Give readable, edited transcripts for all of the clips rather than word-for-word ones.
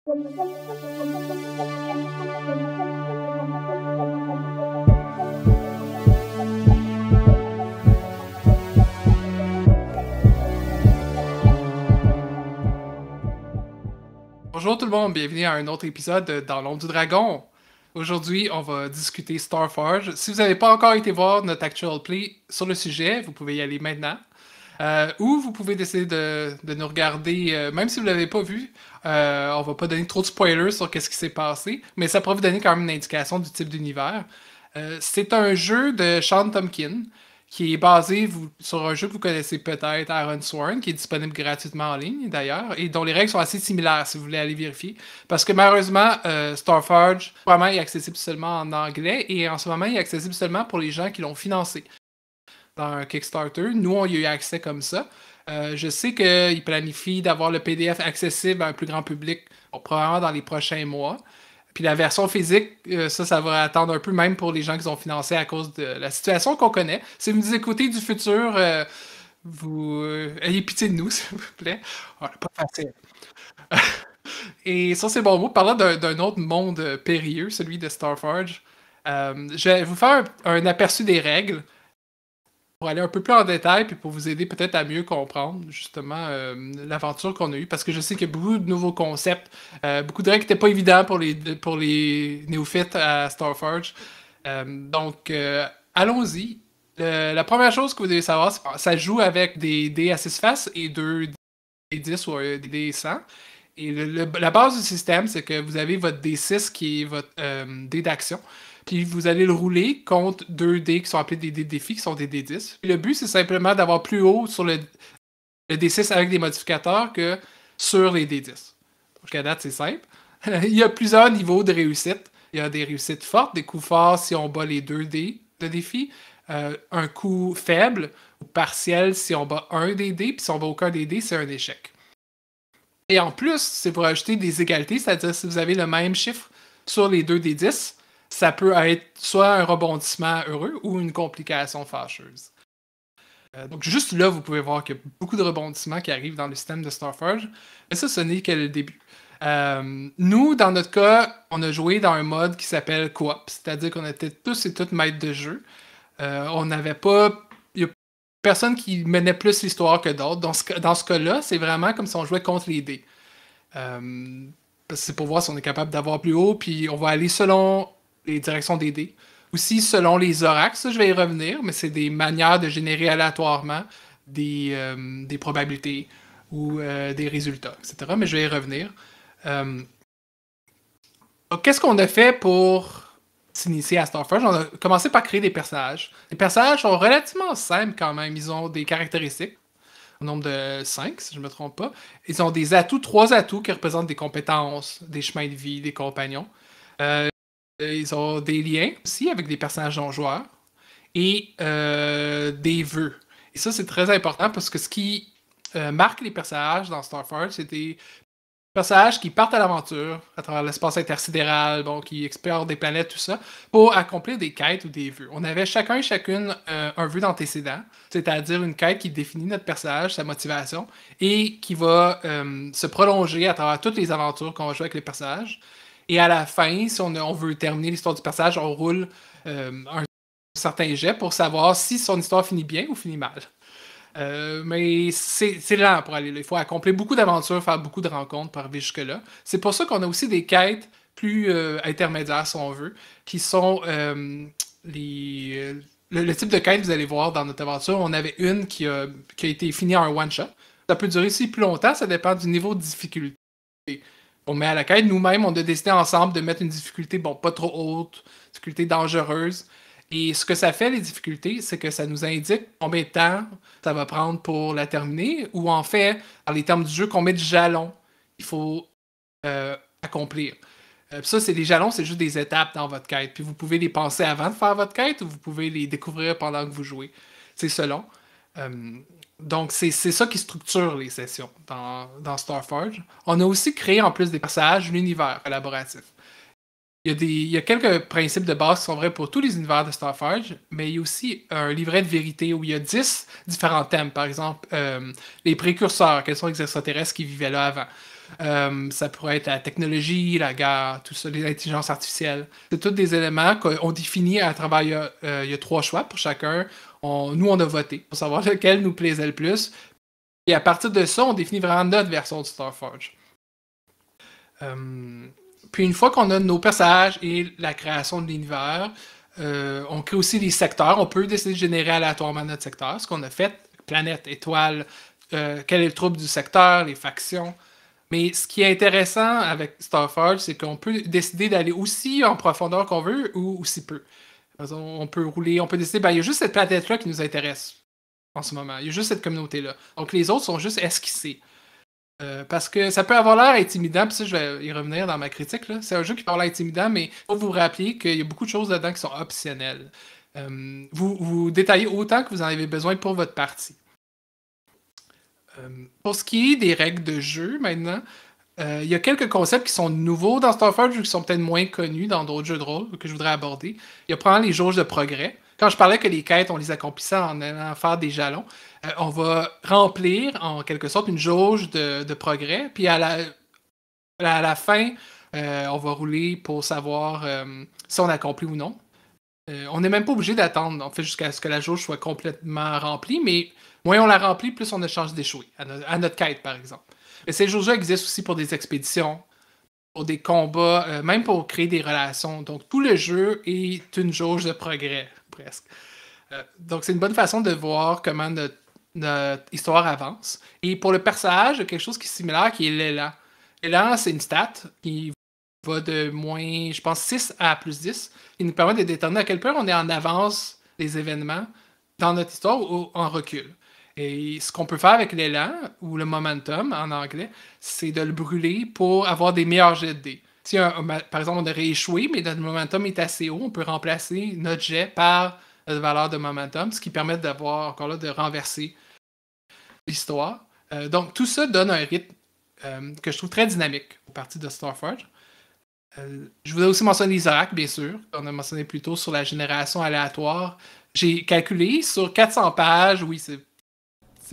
Bonjour tout le monde, bienvenue à un autre épisode de Dans l'ombre du dragon. Aujourd'hui, on va discuter Starforge. Si vous n'avez pas encore été voir notre actual play sur le sujet, vous pouvez y aller maintenant. Ou vous pouvez décider de nous regarder, même si vous ne l'avez pas vu. On va pas donner trop de spoilers sur qu'est-ce qui s'est passé, mais ça pourrait vous donner quand même une indication du type d'univers. C'est un jeu de Sean Tomkin qui est basé sur un jeu que vous connaissez peut-être, Iron Sworn, qui est disponible gratuitement en ligne d'ailleurs, et dont les règles sont assez similaires si vous voulez aller vérifier. Parce que malheureusement, Starforge, vraiment, est accessible seulement en anglais, et en ce moment, il est accessible seulement pour les gens qui l'ont financé dans un Kickstarter. Nous, on y a eu accès comme ça. Je sais qu'il planifie d'avoir le PDF accessible à un plus grand public, bon, probablement dans les prochains mois. Puis la version physique, ça va attendre un peu même pour les gens qui ont financé à cause de la situation qu'on connaît. Si vous nous écoutez du futur, vous ayez pitié de nous, s'il vous plaît. Voilà, pas facile. Et ça, c'est bon mot. Parlant d'un autre monde périlleux, celui de Starforge, je vais vous faire un aperçu des règles pour aller un peu plus en détail, puis pour vous aider peut-être à mieux comprendre justement l'aventure qu'on a eue, parce que je sais qu'il y a beaucoup de nouveaux concepts, beaucoup de règles qui n'étaient pas évidents pour les néophytes à Starforge. Allons-y. La première chose que vous devez savoir, c'est que ça joue avec des dés à 6 faces et 2 dés 10 ou des dés 100. Et la base du système, c'est que vous avez votre D6 qui est votre dé d'action. Puis vous allez le rouler contre 2 dés qui sont appelés des dés de défi, qui sont des dés 10. Puis le but, c'est simplement d'avoir plus haut sur le D6 avec des modificateurs que sur les dés 10. Jusqu'à date, c'est simple. Il y a plusieurs niveaux de réussite. Il y a des réussites fortes, des coups forts si on bat les 2 dés de défi. Un coup faible ou partiel si on bat un des dés. Puis si on bat aucun des dés, c'est un échec. Et en plus, c'est pour ajouter des égalités, c'est-à-dire si vous avez le même chiffre sur les 2 des 10, ça peut être soit un rebondissement heureux ou une complication fâcheuse. Donc juste là, vous pouvez voir qu'il y a beaucoup de rebondissements qui arrivent dans le système de Starforge, mais ça, ce n'est que le début. Nous, dans notre cas, on a joué dans un mode qui s'appelle coop, c'est-à-dire qu'on était tous et toutes maîtres de jeu. On n'avait pas... Il y a personne qui menait plus l'histoire que d'autres. Dans ce cas-là, c'est vraiment comme si on jouait contre les dés. Parce que c'est pour voir si on est capable d'avoir plus haut, puis on va aller selon les directions des dés. Aussi selon les oracles, ça je vais y revenir, mais c'est des manières de générer aléatoirement des probabilités ou des résultats, etc. Mais je vais y revenir. Qu'est-ce qu'on a fait pour s'initier à Starforge? On a commencé par créer des personnages. Les personnages sont relativement simples quand même. Ils ont des caractéristiques, au nombre de 5, si je ne me trompe pas. Ils ont des atouts, 3 atouts qui représentent des compétences, des chemins de vie, des compagnons. Ils ont des liens aussi avec des personnages non-joueurs et des vœux. Et ça, c'est très important parce que ce qui marque les personnages dans Starforge, c'est des personnages qui partent à l'aventure à travers l'espace intersidéral, bon, qui explorent des planètes, tout ça, pour accomplir des quêtes ou des vœux. On avait chacun et chacune un vœu d'antécédent, c'est-à-dire une quête qui définit notre personnage, sa motivation, et qui va se prolonger à travers toutes les aventures qu'on va jouer avec les personnages. Et à la fin, si on veut terminer l'histoire du personnage, on roule un certain jet pour savoir si son histoire finit bien ou finit mal. Mais c'est lent pour aller là. Il faut accomplir beaucoup d'aventures, faire beaucoup de rencontres pour arriver jusque-là. C'est pour ça qu'on a aussi des quêtes plus intermédiaires, si on veut, qui sont le type de quête que vous allez voir dans notre aventure. On avait une qui a été finie en un one-shot. Ça peut durer aussi plus longtemps, ça dépend du niveau de difficulté. On met à la quête, nous-mêmes, on a décidé ensemble de mettre une difficulté, bon, pas trop haute, difficulté dangereuse. Et ce que ça fait, les difficultés, c'est que ça nous indique combien de temps ça va prendre pour la terminer, ou en fait, dans les termes du jeu, combien de jalons il faut accomplir. Ça, c'est des jalons, c'est juste des étapes dans votre quête. Puis vous pouvez les penser avant de faire votre quête, ou vous pouvez les découvrir pendant que vous jouez. C'est selon. Donc, c'est ça qui structure les sessions dans Starforge. On a aussi créé, en plus des personnages, l'univers collaboratif. Il y a quelques principes de base qui sont vrais pour tous les univers de Starforge, mais il y a aussi un livret de vérité où il y a 10 différents thèmes. Par exemple, les précurseurs, quels sont les extraterrestres qui vivaient là avant. Ça pourrait être la technologie, la guerre, tout ça, l'intelligence artificielle. C'est tous des éléments qu'on définit à travers... Il y a 3 choix pour chacun. Nous, on a voté pour savoir lequel nous plaisait le plus. Et à partir de ça, on définit vraiment notre version de Starforge. Puis une fois qu'on a nos personnages et la création de l'univers, on crée aussi les secteurs. On peut décider de générer aléatoirement notre secteur, ce qu'on a fait, planète, étoile, quel est le trouble du secteur, les factions. Mais ce qui est intéressant avec Starforge, c'est qu'on peut décider d'aller aussi en profondeur qu'on veut ou aussi peu. On peut rouler, on peut décider, il y a juste cette planète-là qui nous intéresse en ce moment. Il y a juste cette communauté-là. Donc les autres sont juste esquissés. Parce que ça peut avoir l'air intimidant, puis ça, je vais y revenir dans ma critique. C'est un jeu qui peut avoir l'air intimidant, mais il faut vous rappeler qu'il y a beaucoup de choses dedans qui sont optionnelles. Vous détaillez autant que vous en avez besoin pour votre partie. Pour ce qui est des règles de jeu, maintenant, il y a quelques concepts qui sont nouveaux dans Starforge, qui sont peut-être moins connus dans d'autres jeux de rôle que je voudrais aborder. Il y a probablement les jauges de progrès. Quand je parlais que les quêtes, on les accomplissait en allant faire des jalons, on va remplir en quelque sorte une jauge de progrès, puis à la fin, on va rouler pour savoir si on accomplit ou non. On n'est même pas obligé d'attendre, en fait, jusqu'à ce que la jauge soit complètement remplie, mais moins on la remplit, plus on a de chances d'échouer, à notre quête, par exemple. Mais ces jauges-là existent aussi pour des expéditions, pour des combats, même pour créer des relations. Donc, tout le jeu est une jauge de progrès, presque. Donc, c'est une bonne façon de voir comment notre histoire avance. Et pour le personnage, il y a quelque chose qui est similaire, qui est l'élan. L'élan, c'est une stat qui va de moins, je pense, 6 à plus 10, qui nous permet de déterminer à quel point on est en avance des événements dans notre histoire ou en recul. Et ce qu'on peut faire avec l'élan, ou le momentum en anglais, c'est de le brûler pour avoir des meilleurs jets de dés. Si, par exemple, on aurait échoué, mais notre momentum est assez haut, on peut remplacer notre jet par notre valeur de momentum, ce qui permet d'avoir, encore là, de renverser l'histoire. Donc, tout ça donne un rythme que je trouve très dynamique aux parties de Starforge. Je voudrais aussi mentionner les oracles, bien sûr. On a mentionné plus tôt sur la génération aléatoire. J'ai calculé sur 400 pages, oui, c'est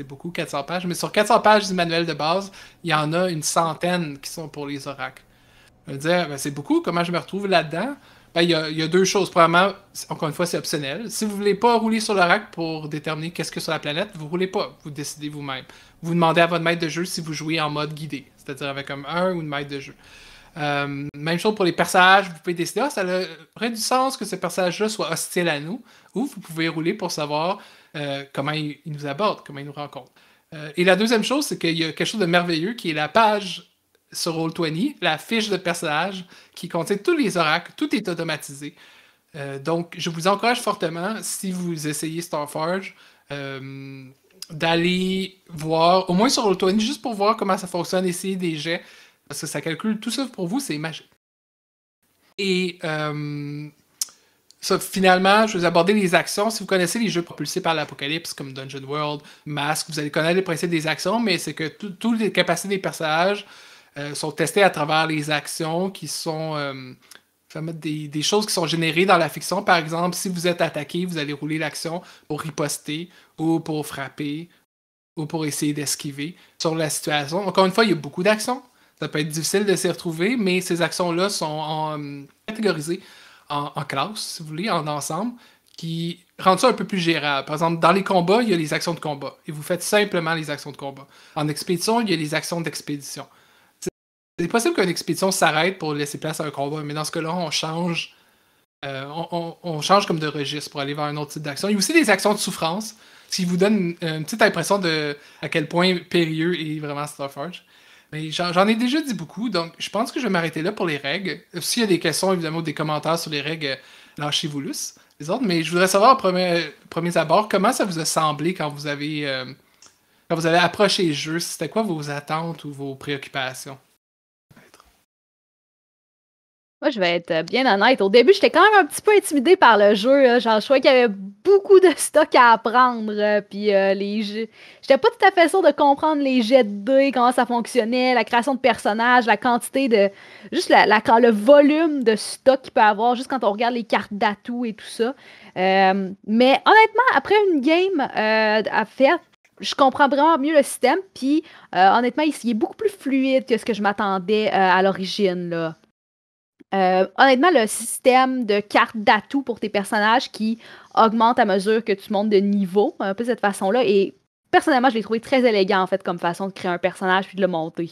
beaucoup, 400 pages, mais sur 400 pages du manuel de base, il y en a une centaine qui sont pour les oracles. Je veux dire, c'est beaucoup, comment je me retrouve là-dedans? Il y a 2 choses. Premièrement, encore une fois, c'est optionnel. Si vous ne voulez pas rouler sur l'oracle pour déterminer qu'est-ce que sur la planète, vous ne roulez pas. Vous décidez vous-même. Vous demandez à votre maître de jeu si vous jouez en mode guidé, c'est-à-dire avec un ou une maître de jeu. Même chose pour les personnages, vous pouvez décider, ça aurait du sens que ce personnage-là soit hostile à nous, ou vous pouvez rouler pour savoir comment il nous aborde, comment il nous rencontre. Et la deuxième chose, c'est qu'il y a quelque chose de merveilleux qui est la page sur Roll20, la fiche de personnage qui contient tous les oracles, tout est automatisé. Donc, je vous encourage fortement, si vous essayez Starforge, d'aller voir, au moins sur Roll20, juste pour voir comment ça fonctionne, essayer des jets, parce que ça calcule tout ça pour vous, c'est magique. Et ça, finalement, je vais aborder les actions. Si vous connaissez les jeux propulsés par l'Apocalypse, comme Dungeon World, Mask, vous allez connaître les principes des actions, mais c'est que toutes les capacités des personnages sont testées à travers les actions qui sont des choses qui sont générées dans la fiction. Par exemple, si vous êtes attaqué, vous allez rouler l'action pour riposter ou pour frapper ou pour essayer d'esquiver sur la situation. Encore une fois, il y a beaucoup d'actions. Ça peut être difficile de s'y retrouver, mais ces actions-là sont catégorisées en classes, si vous voulez, en ensemble, qui rendent ça un peu plus gérable. Par exemple, dans les combats, il y a les actions de combat. Et vous faites simplement les actions de combat. En expédition, il y a les actions d'expédition. C'est possible qu'une expédition s'arrête pour laisser place à un combat, mais dans ce cas-là, on change. On change comme de registre pour aller vers un autre type d'action. Il y a aussi des actions de souffrance, ce qui vous donne une petite impression de à quel point périlleux est vraiment Starforge. Mais j'en ai déjà dit beaucoup, donc je pense que je vais m'arrêter là pour les règles. S'il y a des questions, évidemment, ou des commentaires sur les règles, lâchez-vous lousse, les autres. Mais je voudrais savoir, premiers abords, comment ça vous a semblé quand vous avez approché le jeu? C'était quoi vos attentes ou vos préoccupations? Moi, je vais être bien honnête. Au début, j'étais quand même un petit peu intimidée par le jeu. Là. Genre, je trouvais qu'il y avait beaucoup de stock à apprendre. Puis les jeux. J'étais pas tout à fait sûre de comprendre les jets de dés, comment ça fonctionnait, la création de personnages, la quantité de. Juste le volume de stock qu'il peut avoir, juste quand on regarde les cartes d'atouts et tout ça. Mais honnêtement, après une game à faire, je comprends vraiment mieux le système, puis honnêtement, il est beaucoup plus fluide que ce que je m'attendais à l'origine, là. Honnêtement, le système de cartes d'atouts pour tes personnages qui augmente à mesure que tu montes de niveau, un peu de cette façon-là, et personnellement, je l'ai trouvé très élégant, en fait, comme façon de créer un personnage puis de le monter.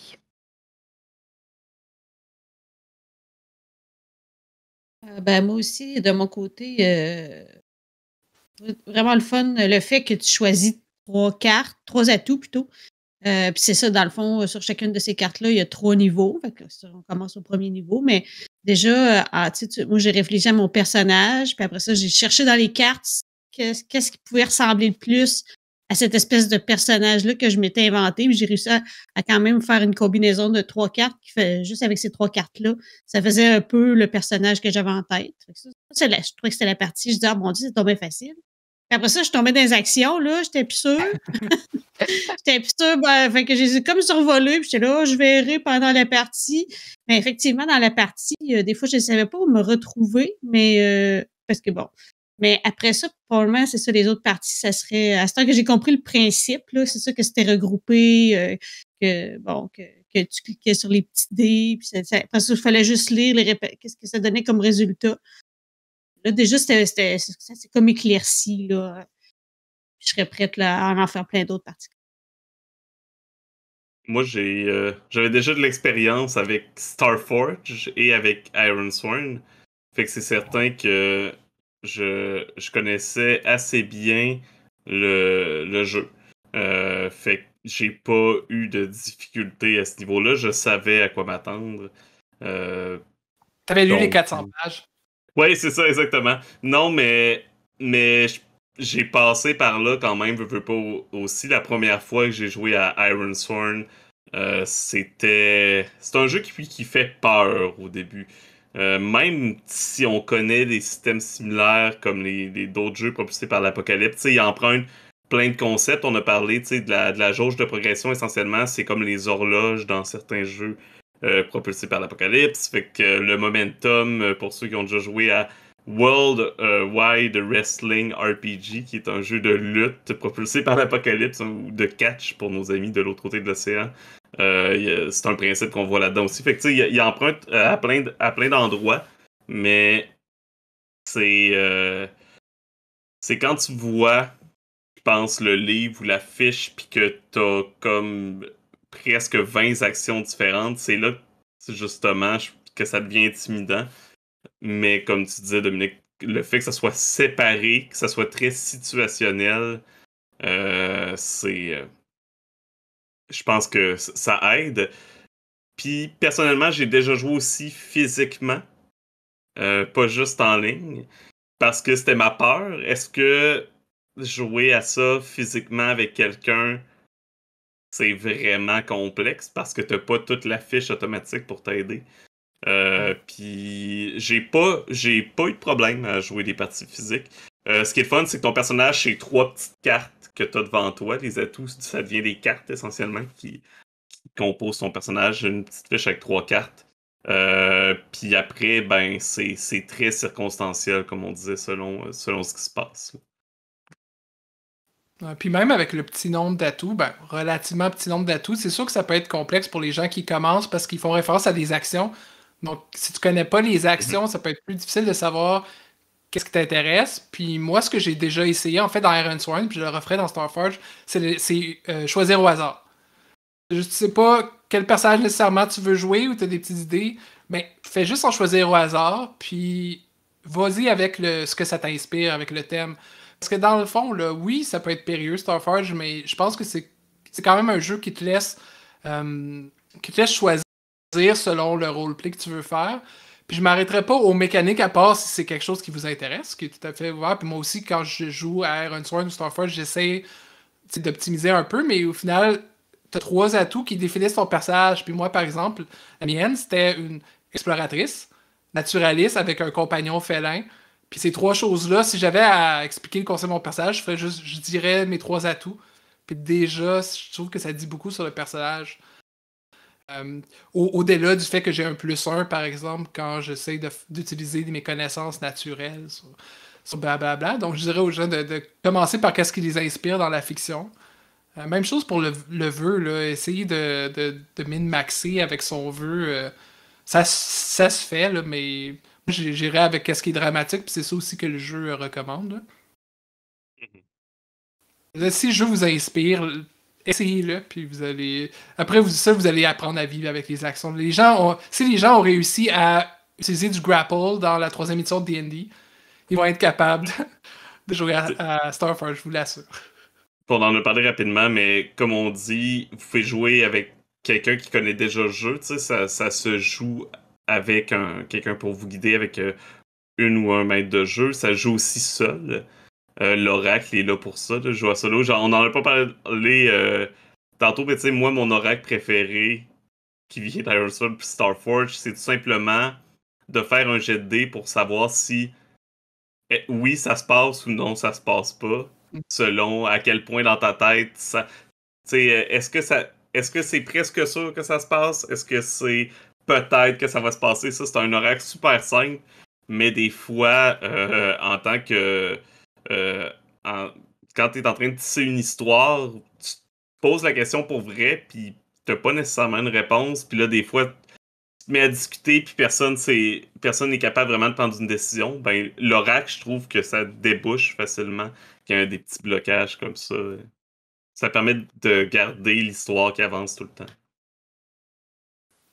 Ben, moi aussi, de mon côté, vraiment le fun, le fait que tu choisis 3 cartes, 3 atouts plutôt. Puis c'est ça, dans le fond, sur chacune de ces cartes-là, il y a 3 niveaux. Fait que ça, on commence au premier niveau. Mais déjà, moi, j'ai réfléchi à mon personnage. Puis après ça, j'ai cherché dans les cartes qu'est-ce qui pouvait ressembler le plus à cette espèce de personnage-là que je m'étais inventé. Puis j'ai réussi à quand même faire une combinaison de 3 cartes qui fait juste avec ces 3 cartes-là. Ça faisait un peu le personnage que j'avais en tête. Fait que je trouvais que c'était la partie. Je disais, ah mon Dieu, c'est tombé facile. Puis après ça, je tombais dans les actions, là, j'étais plus sûre. J'étais plus sûre, fait que j'ai comme survolé, puis j'étais là, je verrai pendant la partie. Mais effectivement, dans la partie, des fois, je ne savais pas où me retrouver, mais parce que bon. Mais après ça, probablement, c'est ça, les autres parties, ça serait. À ce temps que j'ai compris le principe, là, c'est ça que c'était regroupé, que tu cliquais sur les petits dés, puis après ça, il fallait juste lire qu'est-ce que ça donnait comme résultat. Là, déjà, ça c'est comme éclairci, là. Je serais prête là, à en faire plein d'autres parties. Moi, j'avais déjà de l'expérience avec Starforge et avec Ironsworn. Fait que c'est certain que je connaissais assez bien le jeu. Fait que j'ai pas eu de difficulté à ce niveau-là. Je savais à quoi m'attendre. T'avais lu les 400 pages? Oui, c'est ça, exactement. Non, mais j'ai passé par là quand même, veux pas aussi. La première fois que j'ai joué à Ironsworn, c'est un jeu qui fait peur au début. Même si on connaît des systèmes similaires comme les d'autres jeux propulsés par l'Apocalypse, il emprunte plein de concepts. On a parlé de la jauge de progression essentiellement, c'est comme les horloges dans certains jeux propulsés par l'Apocalypse. Fait que le momentum, pour ceux qui ont déjà joué à World Wide Wrestling RPG, qui est un jeu de lutte propulsé par l'Apocalypse, ou de catch pour nos amis de l'autre côté de l'océan. C'est un principe qu'on voit là-dedans aussi. Fait que il emprunte à plein d'endroits, mais c'est quand tu vois, je pense, le livre ou la fiche, puis que t'as comme presque 20 actions différentes, c'est là justement que ça devient intimidant. Mais comme tu disais, Dominique, le fait que ça soit séparé, que ça soit très situationnel, je pense que ça aide. Puis personnellement, j'ai déjà joué aussi physiquement, pas juste en ligne, parce que c'était ma peur. Est-ce que jouer à ça physiquement avec quelqu'un, c'est vraiment complexe parce que t'as pas toute la fiche automatique pour t'aider? Puis j'ai pas eu de problème à jouer des parties physiques. Ce qui est le fun, c'est que ton personnage, c'est 3 petites cartes que t'as devant toi. Les atouts, ça devient des cartes essentiellement qui composent ton personnage. Une petite fiche avec 3 cartes. Puis après, ben c'est très circonstanciel, comme on disait, selon ce qui se passe. Puis même avec le petit nombre d'atouts, relativement petit nombre d'atouts, c'est sûr que ça peut être complexe pour les gens qui commencent parce qu'ils font référence à des actions. Donc, si tu connais pas les actions, ça peut être plus difficile de savoir qu'est-ce qui t'intéresse. Puis moi, ce que j'ai déjà essayé, en fait, dans Ironsworn, puis je le referai dans Starforge, c'est choisir au hasard. Tu sais pas quel personnage nécessairement tu veux jouer ou tu as des petites idées, mais fais juste en choisir au hasard, puis vas-y avec ce que ça t'inspire, avec le thème. Parce que dans le fond, là, oui, ça peut être périlleux, Starforge, mais je pense que c'est quand même un jeu qui te laisse choisir selon le roleplay que tu veux faire. Puis je m'arrêterai pas aux mécaniques à part si c'est quelque chose qui vous intéresse, qui est tout à fait ouvert. Puis moi aussi, quand je joue à Ironsworn ou Starforge, j'essaie d'optimiser un peu, mais au final, t'as 3 atouts qui définissent ton personnage. Puis moi, par exemple, la mienne, c'était une exploratrice, naturaliste avec un compagnon félin. Puis ces 3 choses-là, si j'avais à expliquer le concept de mon personnage, je dirais mes 3 atouts. Puis déjà, je trouve que ça dit beaucoup sur le personnage. Au-delà du fait que j'ai un +1, par exemple, quand j'essaie d'utiliser mes connaissances naturelles sur blablabla. Donc, je dirais aux gens de commencer par qu'est-ce qui les inspire dans la fiction. Même chose pour le vœu, là. Essayer de min-maxer avec son vœu. Ça se fait, là, mais moi, j'irais avec ce qui est dramatique, puis c'est ça aussi que le jeu recommande. Là. Si le jeu vous inspire, essayez-le, puis vous allez. Après, vous allez apprendre à vivre avec les actions. Si les gens ont réussi à utiliser du grapple dans la 3e édition de D&D, ils vont être capables de jouer à Starforge, je vous l'assure. On en a parlé rapidement, mais comme on dit, vous pouvez jouer avec quelqu'un qui connaît déjà le jeu. Ça se joue avec quelqu'un pour vous guider, avec une ou un maître de jeu. Ça joue aussi seul. L'oracle est là pour ça, de jouer à solo. Genre, on n'en a pas parlé tantôt, mais tu sais, moi, mon oracle préféré, qui vient d'Ironstone puis Starforge, c'est tout simplement de faire un jet de dés pour savoir si oui, ça se passe ou non, ça se passe pas, selon à quel point dans ta tête ça. Tu sais, est-ce que c'est presque sûr que ça se passe? Est-ce que c'est peut-être que ça va se passer? Ça, c'est un oracle super simple, mais des fois, en tant que. euh, en- quand tu es en train de tisser une histoire, tu te poses la question pour vrai, puis t'as pas nécessairement une réponse, puis là, des fois, tu te mets à discuter, puis personne n'est capable vraiment de prendre une décision. Ben, l'oracle, je trouve que ça débouche facilement qu'il y a des petits blocages comme ça. Ça permet de garder l'histoire qui avance tout le temps.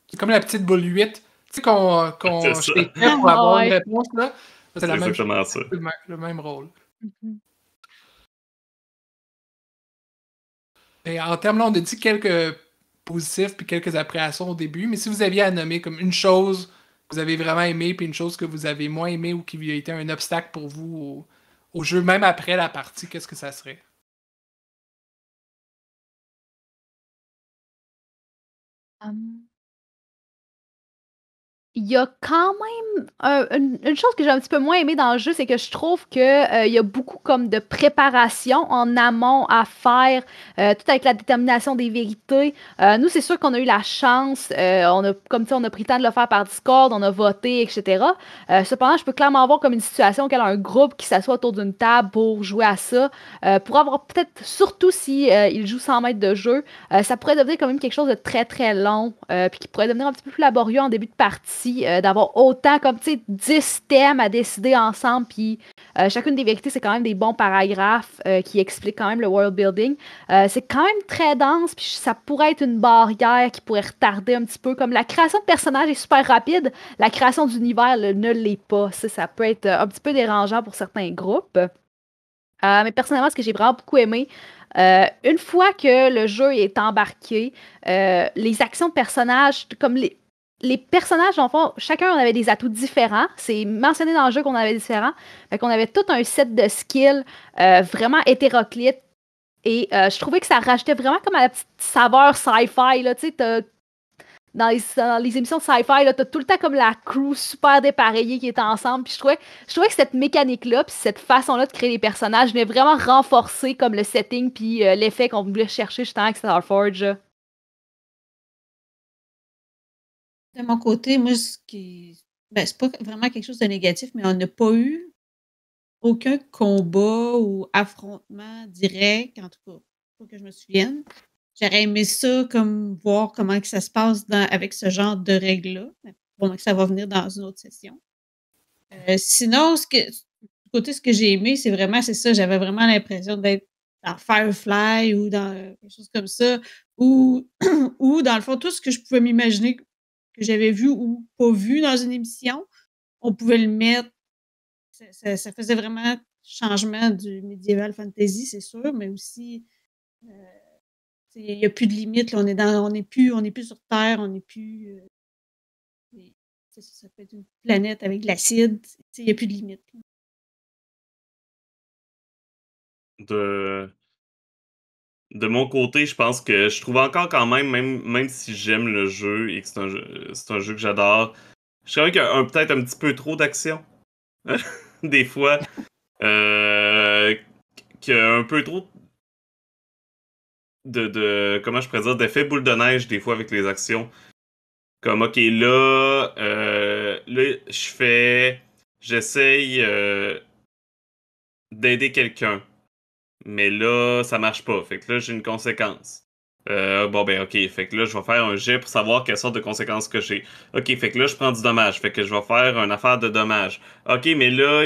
C'est comme la petite boule 8. Tu sais qu'on C'est ça. shakeait pour avoir une Ouais. réponse, là. C'est la même chose. exactement ça. C'est le même rôle. Mhm. Et en termes, là, on a dit quelques positifs puis quelques appréhensions au début, mais si vous aviez à nommer comme une chose que vous avez vraiment aimé puis une chose que vous avez moins aimé ou qui a été un obstacle pour vous au jeu, même après la partie, qu'est-ce que ça serait? Hum. Il y a quand même une chose que j'ai un petit peu moins aimé dans le jeu, c'est que je trouve que il y a beaucoup comme de préparation en amont à faire, tout avec la détermination des vérités. Nous, c'est sûr qu'on a eu la chance, comme tu sais, on a pris le temps de le faire par Discord, on a voté, etc. Cependant, je peux clairement avoir comme une situation où il y a un groupe qui s'assoit autour d'une table pour jouer à ça, pour avoir peut-être, surtout si ils jouent 100 mètres de jeu, ça pourrait devenir quand même quelque chose de très très long, puis qui pourrait devenir un petit peu plus laborieux en début de partie, d'avoir autant comme, tu sais, 10 thèmes à décider ensemble, puis chacune des vérités, c'est quand même des bons paragraphes qui expliquent quand même le world building. C'est quand même très dense, puis ça pourrait être une barrière qui pourrait retarder un petit peu. Comme la création de personnages est super rapide, la création d'univers ne l'est pas. Ça peut être un petit peu dérangeant pour certains groupes. Mais personnellement, ce que j'ai vraiment beaucoup aimé, une fois que le jeu est embarqué, les actions de personnages, comme les personnages, en fond, chacun on avait des atouts différents. C'est mentionné dans le jeu qu'on avait différents. Fait qu'on avait tout un set de skills vraiment hétéroclite. Et je trouvais que ça rajoutait vraiment comme à la petite saveur sci-fi. Là, tu sais, dans les émissions de sci-fi, t'as tout le temps comme la crew super dépareillée qui est ensemble. Puis je trouvais que cette mécanique-là, puis cette façon-là de créer les personnages venait vraiment renforcer comme le setting, puis l'effet qu'on voulait chercher justement avec Starforge. De mon côté, moi, ben, c'est pas vraiment quelque chose de négatif, mais on n'a pas eu aucun combat ou affrontement direct, en tout cas, pas que je me souvienne. J'aurais aimé ça, comme voir comment que ça se passe avec ce genre de règles-là. Mais bon, que ça va venir dans une autre session. Sinon, du côté, ce que j'ai aimé, c'est ça, j'avais vraiment l'impression d'être dans Firefly ou dans quelque chose comme ça, ou, ou dans le fond, tout ce que je pouvais m'imaginer que j'avais vu ou pas vu dans une émission, on pouvait le mettre. Ça faisait vraiment changement du médiéval fantasy, c'est sûr, mais aussi, euh, il n'y a plus de limite. Là, on n'est plus sur Terre, on n'est plus. Ça peut être une planète avec de l'acide. Il n'y a plus de limite. De, de mon côté, je pense que je trouve encore quand même si j'aime le jeu et que c'est un jeu que j'adore, je trouvais qu'il y a peut-être un petit peu trop d'action. Des fois. Qu'il y a un peu trop comment je pourrais dire, d'effet boule de neige des fois avec les actions. Comme, ok, là, j'essaye d'aider quelqu'un. Mais là, ça marche pas. Fait que là, j'ai une conséquence. Bon, ben, ok. Fait que là, je vais faire un jet pour savoir quelle sorte de conséquences que j'ai. Ok, fait que là, je prends du dommage. Fait que je vais faire une affaire de dommage. Ok, mais là,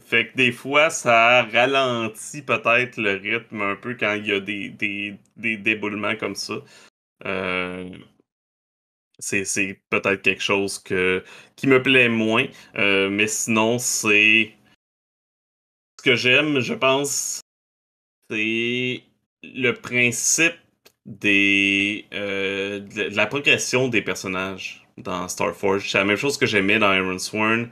fait que des fois, ça ralentit peut-être le rythme un peu quand il y a des déboulements comme ça. Euh, c'est peut-être quelque chose qui me plaît moins. Mais sinon, c'est. Ce que j'aime, je pense, c'est le principe de la progression des personnages dans Starforge. C'est la même chose que j'aimais dans Ironsworn.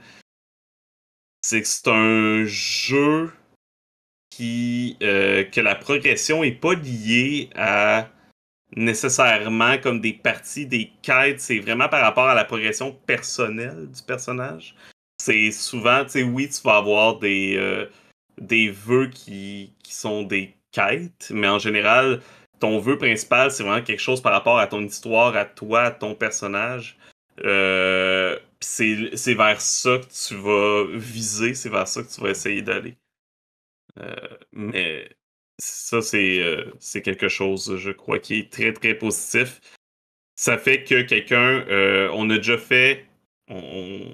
C'est que c'est un jeu que la progression est pas liée à nécessairement comme des parties, des quêtes. C'est vraiment par rapport à la progression personnelle du personnage. C'est souvent, tu sais, oui, tu vas avoir des vœux qui sont des quêtes, mais en général, ton vœu principal, c'est vraiment quelque chose par rapport à ton histoire, à toi, à ton personnage. Pis c'est vers ça que tu vas viser, c'est vers ça que tu vas essayer d'aller. Mais ça, c'est quelque chose, je crois, qui est très, très positif. Ça fait que quelqu'un, on a déjà fait, on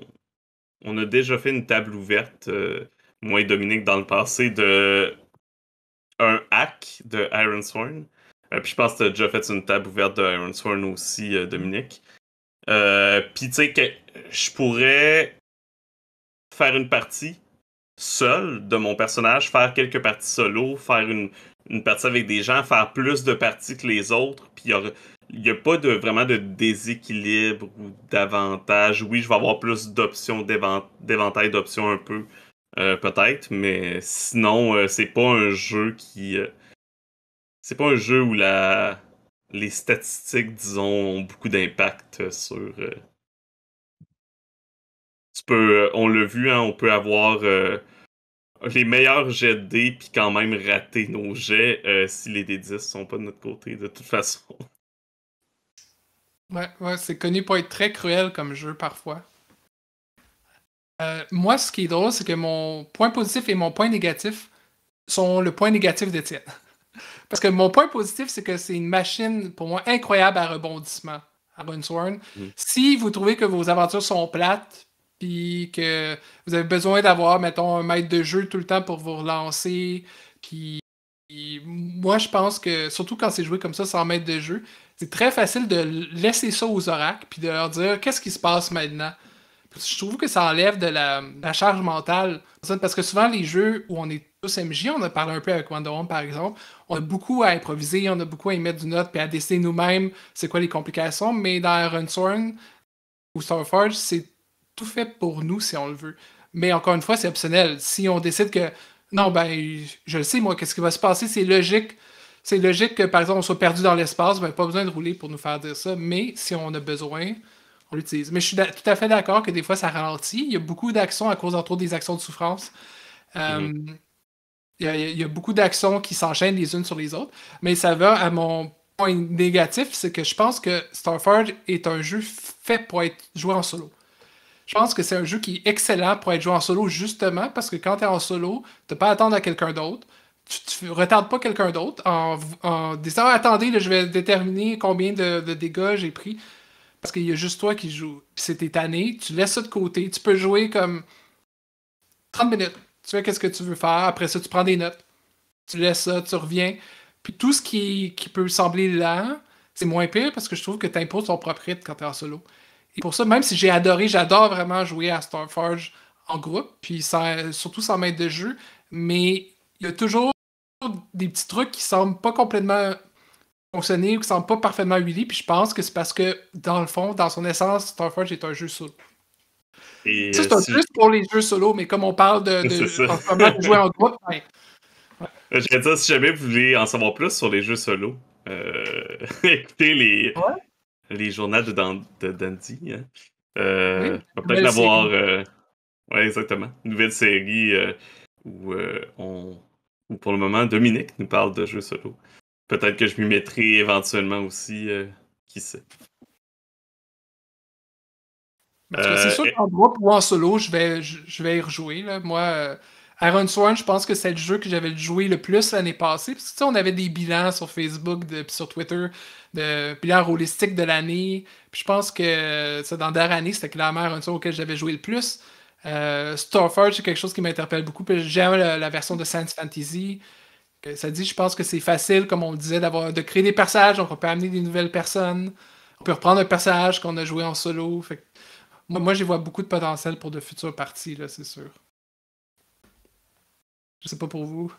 a déjà fait une table ouverte, moi et Dominique, dans le passé, de un hack de Ironsworn. Puis je pense que tu as déjà fait une table ouverte de Ironsworn aussi, Dominique. Puis tu sais que je pourrais faire une partie seul de mon personnage, faire quelques parties solo, faire une partie avec des gens, faire plus de parties que les autres, puis il n'y a pas vraiment de déséquilibre ou d'avantage. Oui, je vais avoir plus d'options, d'éventail d'options un peu, peut-être, mais sinon, c'est pas un jeu où les statistiques, disons, ont beaucoup d'impact sur... on l'a vu, hein, on peut avoir les meilleurs jets de dés, puis quand même rater nos jets si les D10 sont pas de notre côté, de toute façon. Ouais, c'est connu pour être très cruel comme jeu parfois. Moi, ce qui est drôle, c'est que mon point positif et mon point négatif sont le point négatif d'Étienne. Parce que mon point positif, c'est que c'est une machine, pour moi, incroyable à rebondissement, à Runsworn. Mm. Si vous trouvez que vos aventures sont plates, puis que vous avez besoin d'avoir, mettons, un maître de jeu tout le temps pour vous relancer, puis moi, je pense que, surtout quand c'est joué comme ça, sans maître de jeu, c'est très facile de laisser ça aux oracles, puis de leur dire qu'est-ce qui se passe maintenant. Je trouve que ça enlève de la charge mentale. Parce que souvent, les jeux où on est tous MJ, on a parlé un peu avec Wonder Woman par exemple, on a beaucoup à improviser, on a beaucoup à y mettre du note, puis à décider nous-mêmes c'est quoi les complications. Mais dans Runthorn ou Starforge, c'est tout fait pour nous si on le veut. Mais encore une fois, c'est optionnel. Si on décide que non, ben, je le sais, moi, qu'est-ce qui va se passer, c'est logique. C'est logique que, par exemple, on soit perdu dans l'espace, ben, pas besoin de rouler pour nous faire dire ça. Mais si on a besoin, on l'utilise. Mais je suis tout à fait d'accord que des fois, ça ralentit. Il y a beaucoup d'actions à cause, entre autres, des actions de souffrance. Il y a beaucoup d'actions qui s'enchaînent les unes sur les autres. Mais ça va à mon point négatif, c'est que je pense que Starforge est un jeu fait pour être joué en solo. Je pense que c'est un jeu qui est excellent pour être joué en solo, justement, parce que quand tu es en solo, tu n'as pas à attendre à quelqu'un d'autre. Tu ne retardes pas quelqu'un d'autre en disant attendez, là, je vais déterminer combien de dégâts j'ai pris. Parce qu'il y a juste toi qui joues. Puis c'est tes tanné, tu laisses ça de côté. Tu peux jouer comme 30 minutes. Tu fais qu'est-ce que tu veux faire. Après ça, tu prends des notes. Tu laisses ça, tu reviens. Puis tout ce qui peut sembler lent, c'est moins pire parce que je trouve que tu imposes ton propre rythme quand tu es en solo. Et pour ça, même si j'adore vraiment jouer à Starforge en groupe, puis surtout sans maître de jeu, mais il y a toujours des petits trucs qui semblent pas complètement fonctionner ou qui semblent pas parfaitement huilés, puis je pense que c'est parce que, dans le fond, dans son essence, Starforge est un jeu solo. Et Ça, c'est un plus pour les jeux solo, mais comme on parle c'est ça. en ce moment de jouer en groupe, ben, J'allais dire, si jamais vous voulez en savoir plus sur les jeux solo, écoutez les journaux de Dandy. Hein. oui, On va peut-être l'avoir. Ouais, exactement. Une nouvelle série où, où, pour le moment, Dominique nous parle de jeux solo. Peut-être que je m'y mettrai éventuellement aussi. Qui sait. c'est sûr qu'en groupe ou en solo, je vais y rejouer. Là. Moi, Ironsworn, je pense que c'est le jeu que j'avais joué le plus l'année passée. Parce que, tu sais, on avait des bilans sur Facebook puis sur Twitter, de bilans rôlistiques de l'année. Puis je pense que ça, dans la dernière année, c'était clairement Ironsworn auquel j'avais joué le plus. Starforge, c'est quelque chose qui m'interpelle beaucoup. Puis j'aime la version de Science Fantasy. Ça dit, je pense que c'est facile, comme on le disait, de créer des personnages. Donc on peut amener des nouvelles personnes. On peut reprendre un personnage qu'on a joué en solo. Fait que moi, j'y vois beaucoup de potentiel pour de futures parties, là, c'est sûr. Je sais pas pour vous.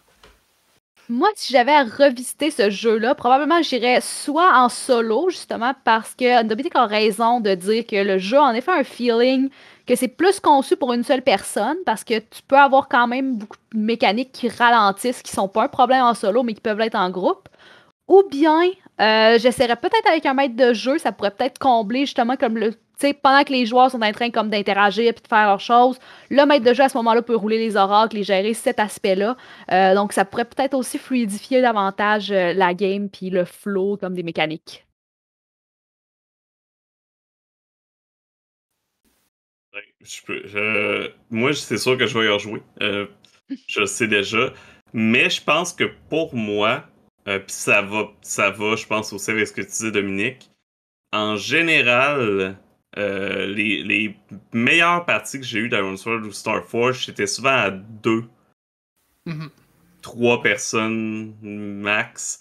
Moi, si j'avais à revisiter ce jeu-là, probablement j'irais soit en solo, justement, parce que Dominik a raison de dire que le jeu a en effet un feeling que c'est plus conçu pour une seule personne, parce que tu peux avoir quand même beaucoup de mécaniques qui ralentissent, qui sont pas un problème en solo, mais qui peuvent l'être en groupe. Ou bien, j'essaierais peut-être avec un maître de jeu, ça pourrait peut-être combler justement comme le. Tu sais, pendant que les joueurs sont en train comme d'interagir et de faire leurs choses, le maître de jeu à ce moment-là peut rouler les oracles et gérer cet aspect-là. Donc, ça pourrait peut-être aussi fluidifier davantage la game puis le flow comme des mécaniques. Ouais, moi, c'est sûr que je vais y rejouer. Je le sais déjà. Mais je pense que pour moi, puis je pense aussi avec ce que tu disais, Dominique. En général, les meilleures parties que j'ai eues d'Ironsword ou Starforge, c'était souvent à 2, Mhm. 3 personnes max.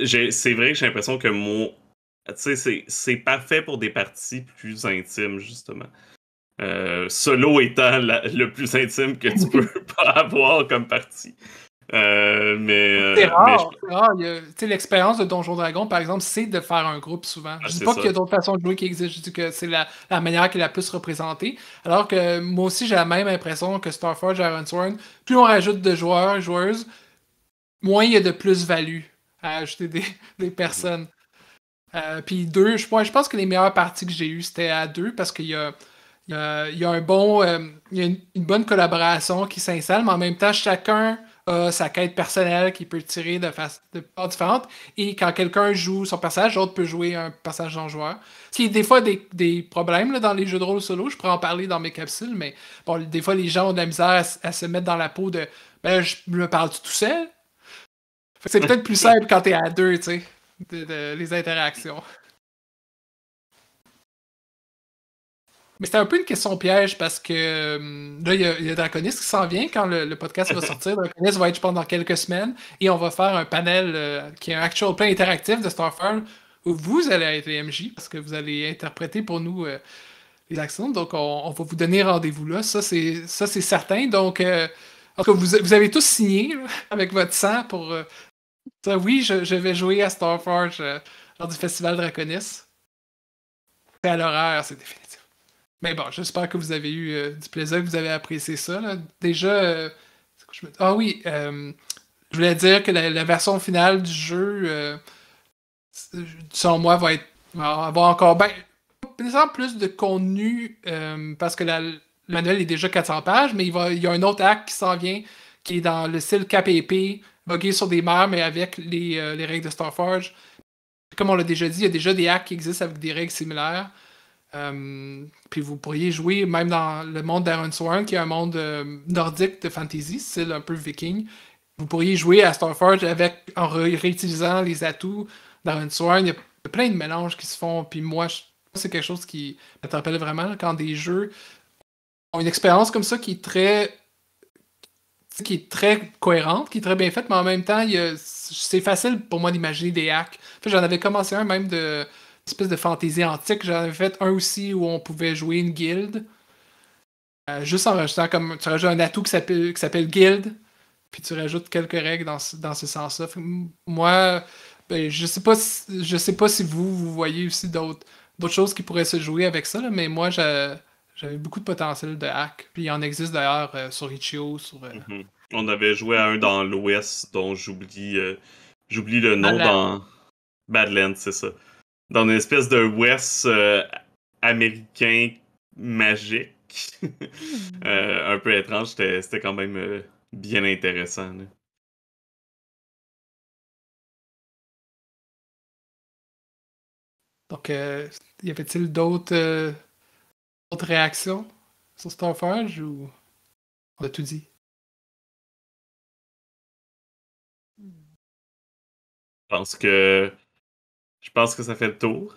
C'est vrai que j'ai l'impression que tu sais, c'est parfait pour des parties plus intimes, justement. Solo étant le plus intime que tu peux pas avoir comme partie. C'est Mais rare, c'est rare. Tu sais, l'expérience de Donjon Dragon, par exemple, c'est de faire un groupe souvent. Je dis c'est pas ça. qu'il y a d'autres façons de jouer qui existent, je dis que c'est la manière qui est la plus représentée. Alors que moi aussi, j'ai la même impression que Starforge et Ironsworn. Plus on rajoute de joueurs et joueuses, moins il y a de plus-value à ajouter des personnes. Puis deux, je pense que les meilleures parties que j'ai eues, c'était à deux parce qu'il y a un bon, il y a une bonne collaboration qui s'installe, mais en même temps, chacun a sa quête personnelle qui peut tirer de parts différentes. Et quand quelqu'un joue son personnage, l'autre peut jouer un personnage non-joueur. Ce qui est des fois des problèmes là, dans les jeux de rôle solo, je pourrais en parler dans mes capsules, mais bon, des fois, les gens ont de la misère à se mettre dans la peau de ben, je me parle tout seul. Fait que c'est peut-être plus simple quand t'es à deux, tu sais, les interactions. Mais c'était un peu une question piège parce que là, il y a Draconis qui s'en vient quand le podcast va sortir. Draconis va être, je pense, dans quelques semaines et on va faire un panel qui est un actual play interactif de Starfall où vous allez être les MJ parce que vous allez interpréter pour nous les actions. Donc, on va vous donner rendez-vous là. Ça, c'est certain. Donc, en tout cas, vous avez tous signé là, avec votre sang pour ça. Oui, je vais jouer à Starforge lors du festival Draconis. C'est à l'horaire, c'est définitif. Mais bon, j'espère que vous avez eu du plaisir, que vous avez apprécié ça. Là. Déjà, c'est quoi ah oui, je voulais dire que la version finale du jeu, selon moi, va avoir encore plus de contenu parce que le manuel est déjà 400 pages, mais il y a un autre acte qui s'en vient qui est dans le style KPP, voguer sur des mers, mais avec les règles de Starforge. Comme on l'a déjà dit, il y a déjà des hacks qui existent avec des règles similaires. Puis vous pourriez jouer même dans le monde d'Ironsworn, qui est un monde nordique de fantasy, style un peu viking. Vous pourriez jouer à Starforge en réutilisant les atouts d'Ironsworn. Il y a plein de mélanges qui se font. Puis moi, c'est quelque chose qui m'interpelle vraiment là, quand des jeux ont une expérience comme ça qui est très cohérente, qui est très bien faite, mais en même temps, c'est facile pour moi d'imaginer des hacks. En fait, j'en avais commencé un même de espèce de fantaisie antique. J'en avais fait un aussi où on pouvait jouer une guilde. Juste en rajoutant comme. Tu rajoutes un atout qui s'appelle guild, puis tu rajoutes quelques règles dans ce sens-là. Moi, ben, je sais pas si vous voyez aussi d'autres choses qui pourraient se jouer avec ça, là, mais moi, j'avais beaucoup de potentiel de hack. Puis il en existe d'ailleurs sur Itch.io, sur. Mhm. On avait joué à un dans l'Ouest dont j'oublie le nom Badlands. dans Badlands, c'est ça. Dans une espèce de Ouest américain magique. Un peu étrange, c'était quand même bien intéressant. Là. Donc, y avait-il d'autres réactions sur Starforge ou on a tout dit? Je pense que ça fait le tour.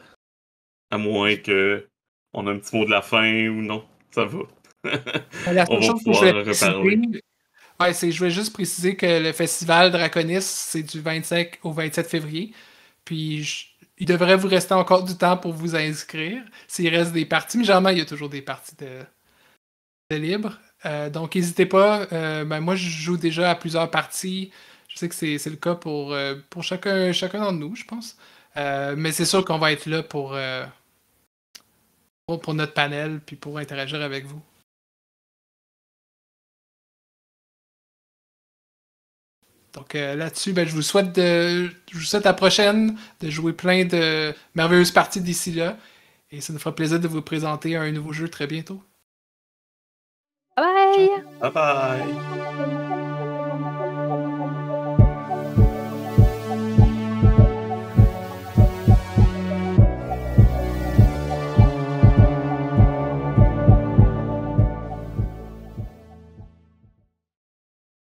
À moins que on a un petit mot de la fin ou non. Ça va. La On seule va chose que je pouvoir voulais reparler. préciser, ouais, je voulais juste préciser que le festival Draconis, c'est du 25 au 27 février. Puis il devrait vous rester encore du temps pour vous inscrire. S'il reste des parties, mais généralement, il y a toujours des parties de libre. Donc, n'hésitez pas. Ben, moi, je joue déjà à plusieurs parties. Je sais que c'est le cas pour chacun d'entre nous, je pense. Mais c'est sûr qu'on va être là pour notre panel puis pour interagir avec vous. Donc là-dessus, ben, je vous souhaite à la prochaine de jouer plein de merveilleuses parties d'ici là. Et ça nous fera plaisir de vous présenter un nouveau jeu très bientôt. Bye! Bye bye!